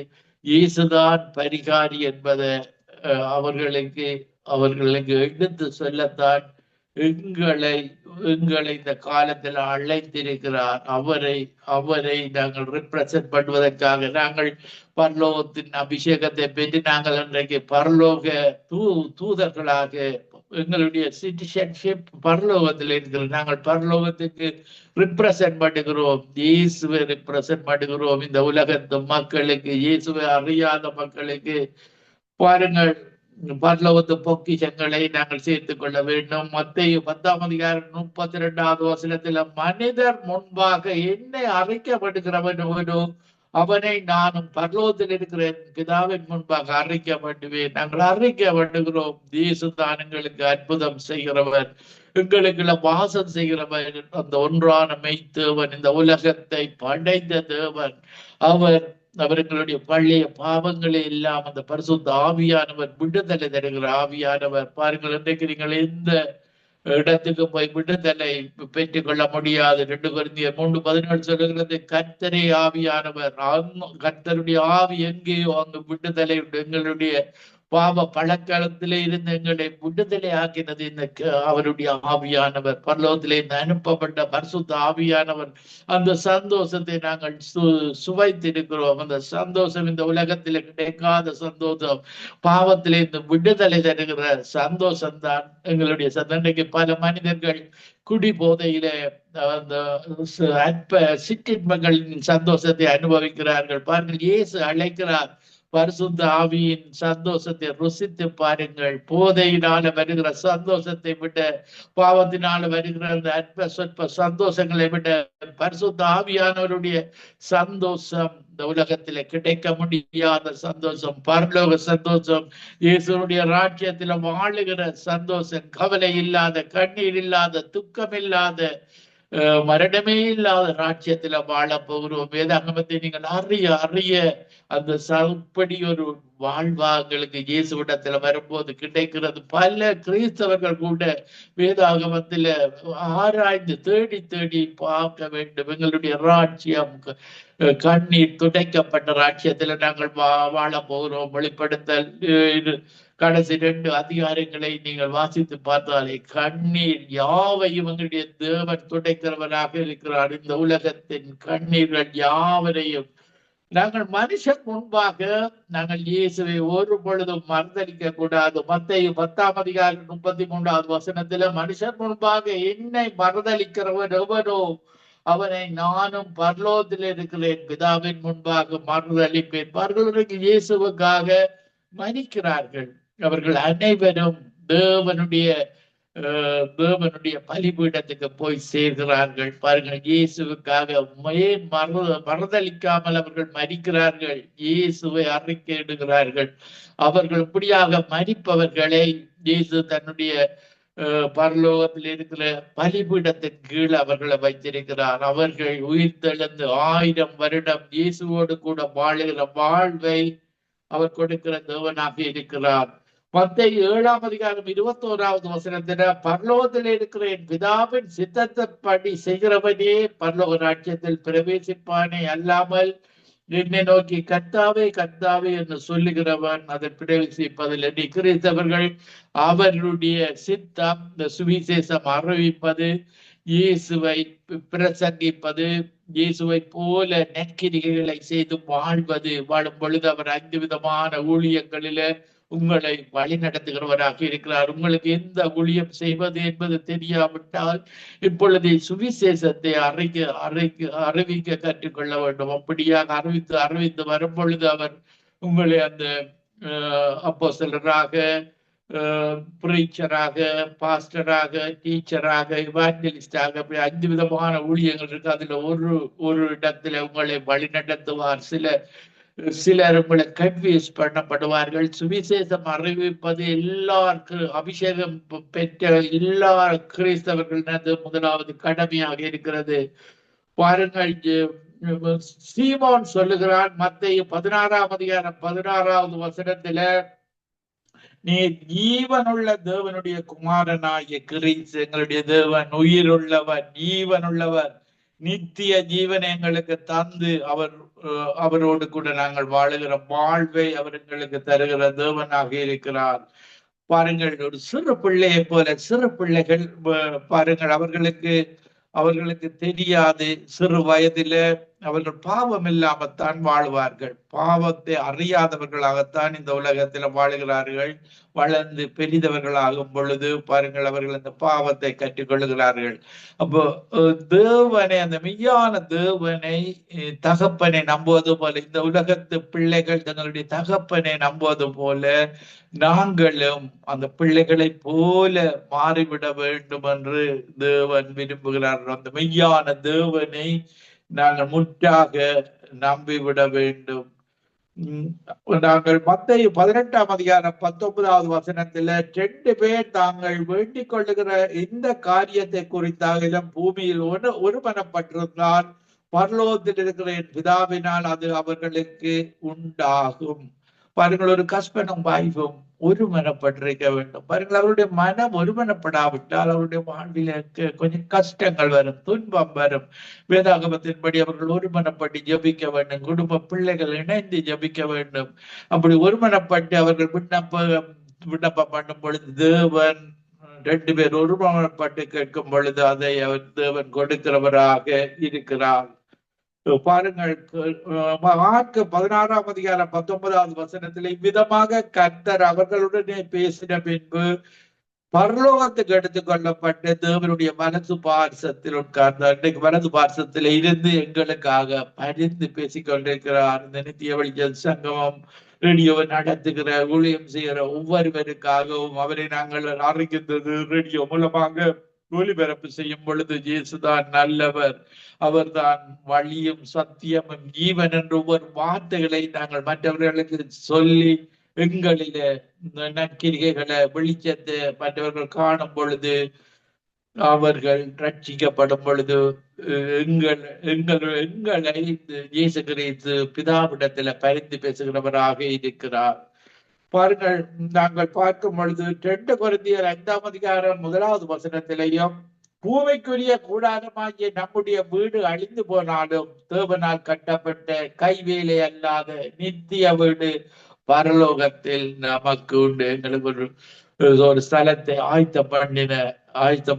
இயேசுதான் பரிகாரி என்பதை அவர்களுக்கு எடுத்து சொல்லத்தான் எங்களை இந்த காலத்தில் அழைத்திருக்கிறார். அவரை நாங்கள் ரிப்ரசன்ட் பண்ணுவதற்காக நாங்கள் பரலோகத்தின் அபிஷேகத்தை பெற்று நாங்கள் இன்றைக்கு பரலோக தூதர்களாக எங்களுடைய சிட்டிசன்ஷிப் பரலோகத்தில் இருக்கிறது. நாங்கள் பரலோகத்துக்கு ரிப்ரசன்ட் பண்ணுகிறோம், இயேசுவை ரிப்ரசன்ட் பண்ணுகிறோம். இந்த உலகத்து மக்களுக்கு, இயேசுவை அறியாத மக்களுக்கு பாருங்கள், பரலோகத்து பொக்கிஷங்களை நாங்கள் சேர்த்துக் கொள்ள வேண்டும். மத்தேயு 10:32 மனிதர் முன்பாக என்னை அறிக்கப்படுகிறவனோ அவனை நானும் பரலோகத்தில் இருக்கிற பிதாவின் முன்பாக அறிக்கப்படுவேன். நாங்கள் அறிக்கப்படுகிறோம், இயேசுதான் எங்களுக்கு அற்புதம் செய்கிறவர், எங்களுக்குள்ள வாசம் செய்கிறவர், அந்த ஒன்றான மெய்த்தேவன், இந்த உலகத்தை படைத்த தேவன். அவர்களுடைய பழைய பாவங்களே எல்லாம் அந்த பரிசுத்த ஆவியானவர் விடுதலை தருகிற ஆவியானவர். பாருங்கள், இன்றைக்கு நீங்கள் எந்த இடத்துக்கு போய் விடுதலை பெற்றுக் கொள்ள முடியாது. 2 Corinthians 3:17 சொல்லுகிறது, கர்த்தரே ஆவியானவர். கர்த்தருடைய ஆவி எங்கேயோ அங்கு விடுதலை உண்டு. எங்களுடைய பாவ பழக்காலத்திலே இருந்து எங்களை விடுதலை ஆக்கினது அவருடைய ஆவியானவர், பரலோகத்திலே அனுப்பப்பட்ட பரிசுத்த ஆவியானவர். அந்த சந்தோஷத்தை நாங்கள் சுவைத்திருக்கிறோம். அந்த சந்தோஷம் இந்த உலகத்திலே கிடைக்காத சந்தோஷம், பாவத்திலே இந்த விடுதலை தருகிற சந்தோஷம் தான் எங்களுடைய சந்தனைக்கு. பல மனிதர்கள் குடி போதையில அந்த அற்ப சிற்றின்பங்களின் சந்தோஷத்தை அனுபவிக்கிறார்கள். பாருங்கள், இயேசு அழைக்கிறார், பரிசுத்த ஆவியின் சந்தோஷத்தை ருசித்து பாருங்கள். போதையினால வருகிற சந்தோஷத்தை விட, பாவத்தினால வருகிற அந்த அற்ப சொற்ப சந்தோஷங்களை விட பரிசுத்த ஆவியானவருடைய சந்தோஷம் இந்த உலகத்தில கிடைக்க முடியாத சந்தோஷம், பரலோக சந்தோஷம், இயேசுடைய ராஜ்யத்தில வாழுகிற சந்தோஷம், கவலை இல்லாத, கண்ணீர் இல்லாத, துக்கம் இல்லாத, மரணமே இல்லாத ராஜ்யத்துல வாழ போகிறோம். வேதாகமத்தை நீங்கள் அறிய அந்த சப்படி ஒரு வாழ்வாங்களுக்கு இயேசுவிடத்துல வரும்போது கிடைக்கிறது. பல கிறிஸ்தவர்கள் கூட வேதாகமத்துல ஆராய்ந்து தேடி பார்க்க வேண்டும். எங்களுடைய ராஜ்யம் கண்ணீர் துடைக்கப்பட்ட ராஜ்யத்துல நாங்கள் வாழ போகிறோம். வெளிப்படுத்தல் கடைசி 2 அதிகாரங்களை நீங்கள் வாசித்து பார்த்தாலே கண்ணீர் யாவையும் எங்களுடைய தேவன் துடைக்கிறவராக இருக்கிறார். இந்த உலகத்தின் கண்ணீர்கள் யாவரையும் நாங்கள் மனுஷன் முன்பாக நாங்கள் இயேசுவை ஒரு பொழுதும் மறுதளிக்க கூடாது. மத்தேயு 10:33 மனுஷன் முன்பாக என்னை மறுதளிக்கிறவன் எவனோ அவனை நானும் பரலோகத்தில் இருக்கிறேன் பிதாவின் முன்பாக மறுதளிப்பேன். அவர்களுக்கு இயேசுவுக்காக மரிக்கிறார்கள். அவர்கள் அனைவரும் தேவனுடைய பலிபீடத்துக்கு போய் சேர்கிறார்கள். பாருங்கள், இயேசுவுக்காக ஏன் மறுதளிக்காமல் அவர்கள் மரிக்கிறார்கள்? இயேசுவை அறிக்கையிடுகிறார்கள். அவர்கள் இப்படியாக மரிப்பவர்களை இயேசு தன்னுடைய பரலோகத்தில் இருக்கிற பலிபீடத்தின் கீழ் அவர்களை வைத்திருக்கிறார். அவர்கள் உயிர் தெழுந்து 1000 வருடம் இயேசுவோடு கூட வாழுகிற வாழ்வை அவர் கொடுக்கிற தேவனாக இருக்கிறார். மத்தேயு 7:21 பரலோகத்தில் இருக்கிற என் பிதாவின் சித்தத்தைப்படி செய்கிறவனே பரலோக ராஜ்யத்தில் பிரவேசிப்பானே, அல்லாமல் என்னை நோக்கி கர்த்தாவே கர்த்தாவே என்று சொல்லுகிறவன் அதை பிரவேசிப்பதில்லை. கிறிஸ்தவர்கள் அவர்களுடைய சித்தம் இந்த சுவிசேஷம் அறிவிப்பது, இயேசுவை பிரசங்கிப்பது, இயேசுவை போல நற்கிரிகைகளை செய்து வாழும் பொழுது அவர் 5 விதமான ஊழியங்களில உங்களை வழி நடத்துகிறவராக இருக்கிறார். உங்களுக்கு எந்த ஊழியம் செய்வது என்பது தெரியாவிட்டால் இப்பொழுது சுவிசேஷத்தை அறிவிக்க கற்றுக்கொள்ள வேண்டும். அப்படியாக அறிவித்து வரும் பொழுது அவர் உங்களை அந்த அப்போஸ்தலராக, பிரீச்சராக, பாஸ்டராக, டீச்சராக, இவாஞ்சலிஸ்டாக, அப்படி 5 விதமான ஊழியங்கள் இருக்கு. அதுல ஒரு இடத்துல உங்களை வழி நடத்துவார். சிலர் உங்களை கன்ஃபியூஸ் பண்ணப்படுவார்கள். சுவிசேஷம் அறிவிப்பது எல்லாருக்கும் அபிஷேகம் பெற்ற எல்லா கிறிஸ்தவர்கள் முதலாவது கடமையாக இருக்கிறது. பாருங்கள், சீமோன் சொல்லுகிறான் மத்தேயு 16ஆம் அதிகாரம் 16வது வசனத்துல, நீ ஜீவனுள்ள தேவனுடைய குமாரனாகிய கிறிஸ்து, எங்களுடைய தேவன் உயிருள்ளவர், ஜீவனுள்ளவர், நித்திய ஜீவனை எங்களுக்கு தந்து அவரோடு கூட நாங்கள் வாழுகிற வாழ்வை அவர் எங்களுக்கு தருகிற தேவனாக இருக்கிறார். பாருங்கள், ஒரு சிறு பிள்ளையை போல சிறு பிள்ளைகள் பாருங்கள், அவர்களுக்கு தெரியாது. சிறு வயதில அவர்கள் பாவம் இல்லாமத்தான் வாழ்வார்கள். பாவத்தை அறியாதவர்களாகத்தான் இந்த உலகத்தில் வாழுகிறார்கள். வளர்ந்து பெரிதவர்களாகும் பொழுது பாருங்கள், அவர்கள் அந்த பாவத்தை கற்றுக்கொள்கிறார்கள். அப்போ தேவனை, அந்த மெய்யான தேவனை, தகப்பனை நம்புவது போல, இந்த உலகத்து பிள்ளைகள் தங்களுடைய தகப்பனை நம்புவது போல நாங்களும் அந்த பிள்ளைகளை போல மாறிவிட வேண்டும் என்று தேவன் விரும்புகிறார்கள். அந்த மெய்யான தேவனை நாங்கள் முற்றாக நம்பிவிட வேண்டும். நாங்கள் மத்தேயு 18ஆம் அதிகாரம் 19வது வசனத்துல 2 பேர் தாங்கள் வேண்டிக் கொள்ளுகிற இந்த காரியத்தை குறித்தாகிலும் பூமியில் ஒருமனப்பட்டிருந்தால் பரலோகத்தில் இருக்கிற என் பிதாவினால் அது அவர்களுக்கு உண்டாகும். பாருங்கள், ஒரு ஹஸ்பண்டும் வைஃபும் ஒருமனப்பட்டிருக்க வேண்டும். பாருங்கள், அவருடைய மனம் ஒருமனப்படாவிட்டால் அவருடைய வாழ்வில் கொஞ்சம் கஷ்டங்கள் வரும், துன்பம் வரும். வேதாகமத்தின்படி அவர்கள் ஒருமனப்பட்டு ஜபிக்க வேண்டும். குடும்ப பிள்ளைகள் இணைந்து ஜபிக்க வேண்டும். அப்படி ஒருமனப்பட்டு அவர்கள் விண்ணப்பம் பண்ணும் பொழுது தேவன் 2 பேர் ஒருமனப்பட்டு கேட்கும் பொழுது அதை அவர் தேவன் கொடுக்கிறவராக இருக்கிறார். பாருங்கள், மார்க்கு 16ஆம் அதிகாரம் 19வது வசனத்தில், இவ்விதமாக கர்த்தர் அவர்களுடனே பேசின பின்பு பரலோகத்துக்கு எடுத்துக் கொள்ளப்பட்ட தேவனுடைய வலது பார்சத்தில் உட்கார்ந்தார். இன்றைக்கு வலது பார்சத்தில் இருந்து எங்களுக்காக பரிந்து பேசிக் கொண்டிருக்கிறார். இந்த நித்திய வெளிச்ச சங்கமம் ரேடியோவை நடத்துகிற, ஊழியம் செய்கிற ஒவ்வொருவருக்காகவும் அவரை நாங்கள் அறிகின்றது ரேடியோ மூலமாக ஒளிபரப்பு செய்யும் பொழுது, இயேசுதான் நல்லவர், அவர்தான் வழியும் சத்தியமும் ஜீவன் என்ற ஒவ்வொரு வார்த்தைகளை நாங்கள் மற்றவர்களுக்கு சொல்லி எங்களில நற்கிரிகைகளை, வெளிச்சத்தை மற்றவர்கள் காணும் பொழுது, அவர்கள் ரட்சிக்கப்படும் பொழுது எங்களை இயேசு கிறிஸ்து பிதாவிடத்துல பரிந்து பேசுகிறவராக இருக்கிறார். பாருங்கள், நாங்கள் பார்க்கும் பொழுது 2 கொரிந்தியர் 5ஆம் அதிகாரம் 1வது வசனத்திலேயும், பூமிக்குரிய கூடாரமாகிய நம்முடைய வீடு அழிந்து போனாலும் தேவனால் கட்டப்பட்ட கைவேலை அல்லாத நித்திய வீடு பரலோகத்தில் நமக்கு உண்டு. எங்களுக்கு ஒரு ஸ்தலத்தை ஆயத்தம்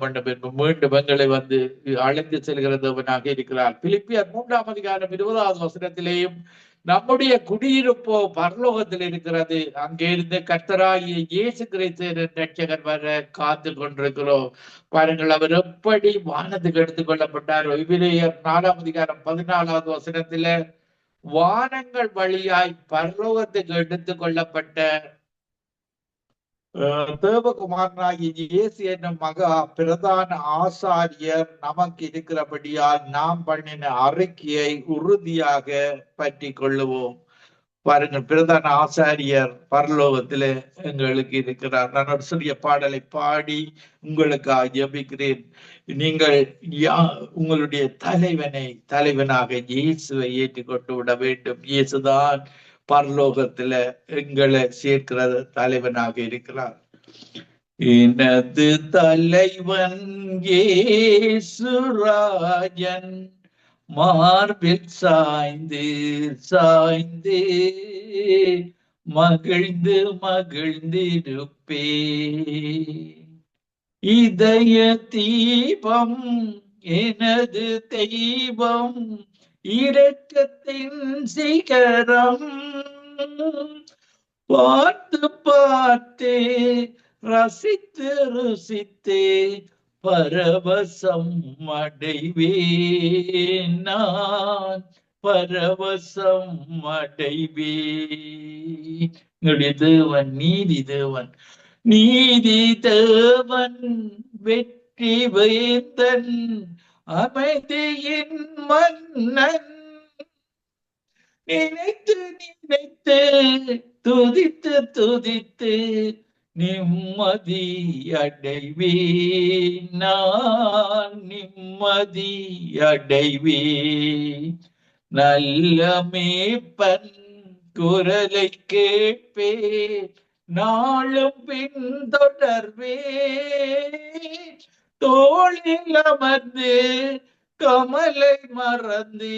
பண்ண பின்பு மீண்டும் எங்களை அழைத்து செல்கிற தேவனாக இருக்கிறார். பிலிப்பியர் 3ஆம் அதிகாரம் 20வது வசனத்திலேயும், நம்முடைய குடியிருப்போ பரலோகத்தில் இருக்கிறது, அங்கே இருந்து கர்த்தராகிய இயேசு கிறிஸ்து ரட்சகர் வர காத்து கொண்டிருக்கிறோம். பாருங்கள், அவர் எப்படி வானத்துக்கு எடுத்துக் கொள்ளப்பட்டாரோ. எபிரேயர் 4ஆம் அதிகாரம் 14வது வசனத்துல, வானங்கள் வழியாய் பரலோகத்துக்கு எடுத்துக் கொள்ளப்பட்ட தேவகுமாரனாகிய இயேசு என்னும் மகா பிரதான ஆசாரியர் நமக்கு இருக்கிறபடியால் நாம் பண்ணின அறிக்கையை உறுதியாக பற்றி கொள்ளுவோம். பாருங்கள், பிரதான ஆசாரியர் பரலோகத்தில எங்களுக்கு இருக்கிறார். நான் ஒரு சிறிய பாடலை பாடி உங்களுக்காக ஜெபிக்கிறேன். நீங்கள் உங்களுடைய தலைவனாக இயேசுவை ஏற்றுக்கொண்டு விட வேண்டும். இயேசுதான் பரலோகத்துல எங்களை சேர்க்கிற தலைவனாக இருக்கிறார். எனது தலைவன் இயேசுராஜன், மார்பில் சாய்ந்து சாய்ந்து மகிழ்ந்து மகிழ்ந்திருப்பே. இதய தீபம் எனது தெய்வம், இரக்கத்தின் சிகரம். பார்த்து பார்த்தே ரசித்து ருசித்தே பரவசம் அடைவேன் நான், பரவசம் அடைவேன். எங்களுடைய தேவன் நீதி தேவன், நீதி தேவன், வெற்றி வேந்தன், அமைதியின் மன்னன். நினைத்து நினைத்து துதித்து துதித்து நிம்மதி அடைவேன் நான், நிம்மதி அடைவேன். நல்ல மேய்ப்பன் குரலை கேட்பேன், நாளும் பின்தொடர்வேன். தோளில் அமர்ந்து கமலை மறந்து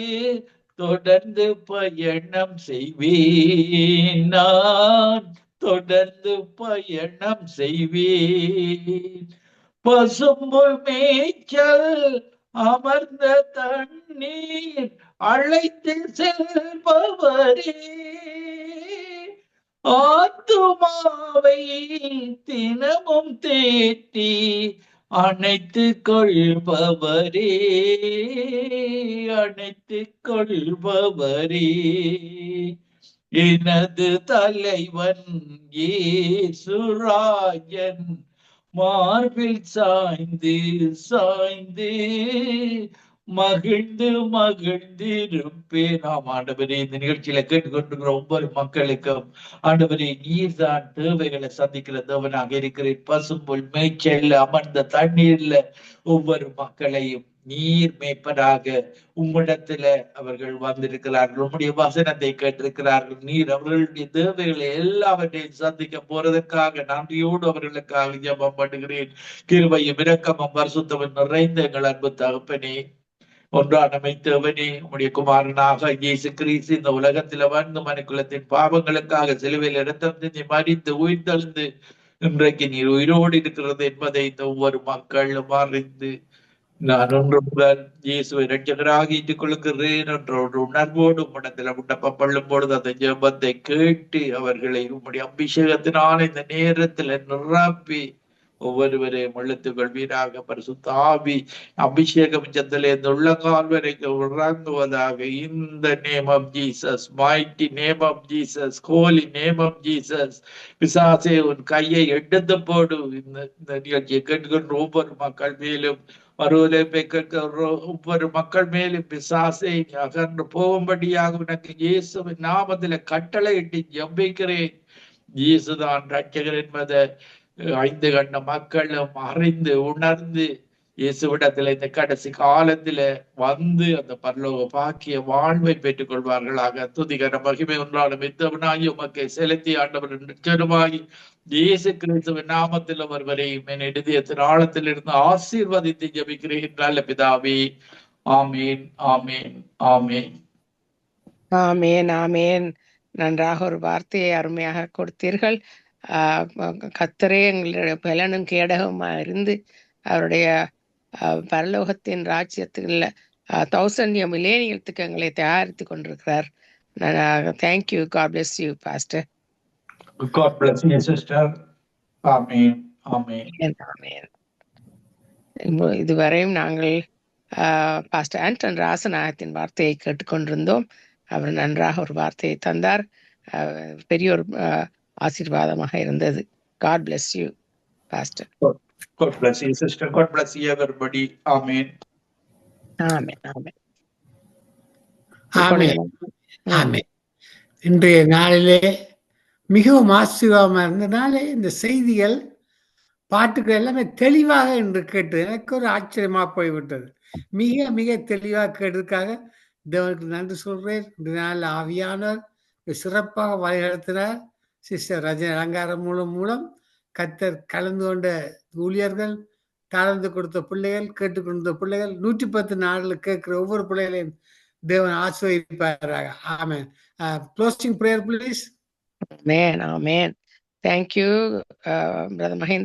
தொடர்ந்து பயணம் செய்வேன் நான், தொடர்ந்து பயணம் செய்வேன். பசும்புல் மேய்ச்சல் அமர்ந்த தண்ணீர் அழைத்து செல்பவரே, ஆத்துமாவை தினமும் தேற்றி அணைத்து கொள்பவரே, அணைத்து கொள்பவரே. எனது தலைவன் இயேசுராஜன், மார்பில் சாய்ந்து சாய்ந்து மகிழ்ந்து மகிழ்ந்திருப்பேன். நாம் ஆண்டவரே, இந்த நிகழ்ச்சியில கேட்டுக்கொண்டிருக்கிற ஒவ்வொரு மக்களுக்கும் ஆண்டவரே, நீர்தான் தேவைகளை சந்திக்கிற தேவனாக இருக்கிறேன். பசும்புல் மேய்ச்சல் அமர்ந்த தண்ணீர்ல ஒவ்வொரு மக்களையும் நீர் மேய்ப்பதாக உம்மிடத்துல அவர்கள் வந்திருக்கிறார்கள், உம்முடைய வசனத்தை கேட்டிருக்கிறார்கள். நீர் அவர்களுடைய தேவைகளை எல்லாவற்றையும் சந்திக்க போறதற்காக நன்றியோடு அவர்களுக்காக ஜெபம் பண்ணுகிறேன். கிருபையும் இரக்கமும் பரிசுத்தமும் நிறைந்த எங்கள் அன்பு தகப்பனே, ஒன்றான மெய்த்தேவனே, உம்முடைய குமாரனாக இயேசு கிறிஸ்து இந்த உலகத்துல வந்து மனுக்குலத்தின் பாவங்களுக்காக சிலுவையில் இரத்தம் சிந்தி மரித்து உயிர்த்தெழுந்து இன்றைக்கு நீர் உயிரோடு இருக்கிறது என்பதை இந்த ஒவ்வொரு மக்களும் அறிந்து நான் ஒன்று முதல் இயேசுவை இரட்சகராக ஏற்றுக் கொள்கிறேன் என்ற ஒரு உணர்வோடு உம்மிடத்தில் விண்ணப்பம் பண்ணும் பொழுது அந்த ஜெபத்தை கேட்டு அவர்களை உம்முடைய அபிஷேகத்தினால் இந்த நேரத்துல நிரப்பி ஒவ்வொருவரையும் இழுத்துக் கொள்வீராக. பரிசுத்த ஆவி அபிஷேகம் சத்திலே இந்த உள்ளங்கால் வரைக்கும் இறங்குவதாக. இந்த name of Jesus, mighty name of Jesus, holy name of Jesus. பிசாசே, உன் கையை எடுத்து போடு. இந்த நிகழ்ச்சியை கேட்டுக்கொண்டு ஒவ்வொரு மக்கள் மேலும் மறுவலைப்பை கேட்கிற ஒவ்வொரு மக்கள் மேலும் பிசாசை அகன்று போகும்படியாக உனக்கு இயேசுவின் நாமத்தில கட்டளை இட்டு ஜெபிக்கிறேன். இயேசுதான் ரட்சகர் என்பதை 5 கண்ட மக்களும் அறிந்து உணர்ந்து இயேசுவிடத்துல இந்த கடைசி காலத்துல வந்து அந்த பரலோக பாக்கிய வாழ்வை பெற்றுக் கொள்வார்களாக. துதிகர மகிமை ஒன்றாலும் மித்தவனாகி உமக்கை செலுத்தி ஆண்டவர் நிச்சயமாகி இயேசு கிறிஸ்துவின் நாமத்தில் ஒருவரையும் என் இதயத்தின் ஆழத்தில் இருந்து ஆசீர்வதித்து ஜெபிக்கிறேன் நல்ல பிதாவே. ஆமேன், ஆமேன், ஆமேன், ஆமேன், ஆமேன். நன்றாக ஒரு வார்த்தையை அருமையாக கொடுத்தீர்கள். கர்த்தரே எங்களுடைய பலனும் கேடகமா இருந்து அவருடைய பரலோகத்தின் ராஜ்யத்துல 1000 மில்லேனியத்துக்கு எங்களை தயாரித்து கொண்டிருக்கிறார். Thank you. God bless you pastor. God bless you, sister. Amen, amen, amen. இதுவரையும் நாங்கள் பாஸ்டர் ஆண்டன் ராசநாயகத்தின் வார்த்தையை கேட்டுக்கொண்டிருந்தோம். அவர் நன்றாக ஒரு வார்த்தையை தந்தார். பெரிய ஒரு ஆசீர்வாதமாக இருந்தது. God bless you, Pastor. God bless you, sister. God bless you, everybody. Amen. Amen. Amen. Amen. Amen. இன்றைய நாளிலே மிகவும் ஆசீர்வாதமாக இருந்தனாலே இந்த செய்திகள் பாட்டுகள் எல்லாமே தெளிவாக என்று கேட்டு எனக்கு ஒரு ஆச்சரியமா போய்விட்டது. மிக மிக தெளிவாக கேட்டதுக்காக தேவனுக்கு நன்றி சொல்றேன். இந்த நாள் ஆவியானவர் சிறப்பாக வழிநடத்தினார். சிஸ்டர் ரஜினி அலங்காரம் மூலம் கர்த்தர் கலந்து கொண்ட ஊழியர்கள், கலந்து கொடுத்த பிள்ளைகள், கேட்டுக்கொண்ட பிள்ளைகள், 110 நாடுகள் கேட்கிற ஒவ்வொரு பிள்ளைகளையும் தேவன் ஆசீர்வதிப்பாராக. ஆமென். Closing prayer, please. Amen. Amen. Thank you, Brother Mahinda.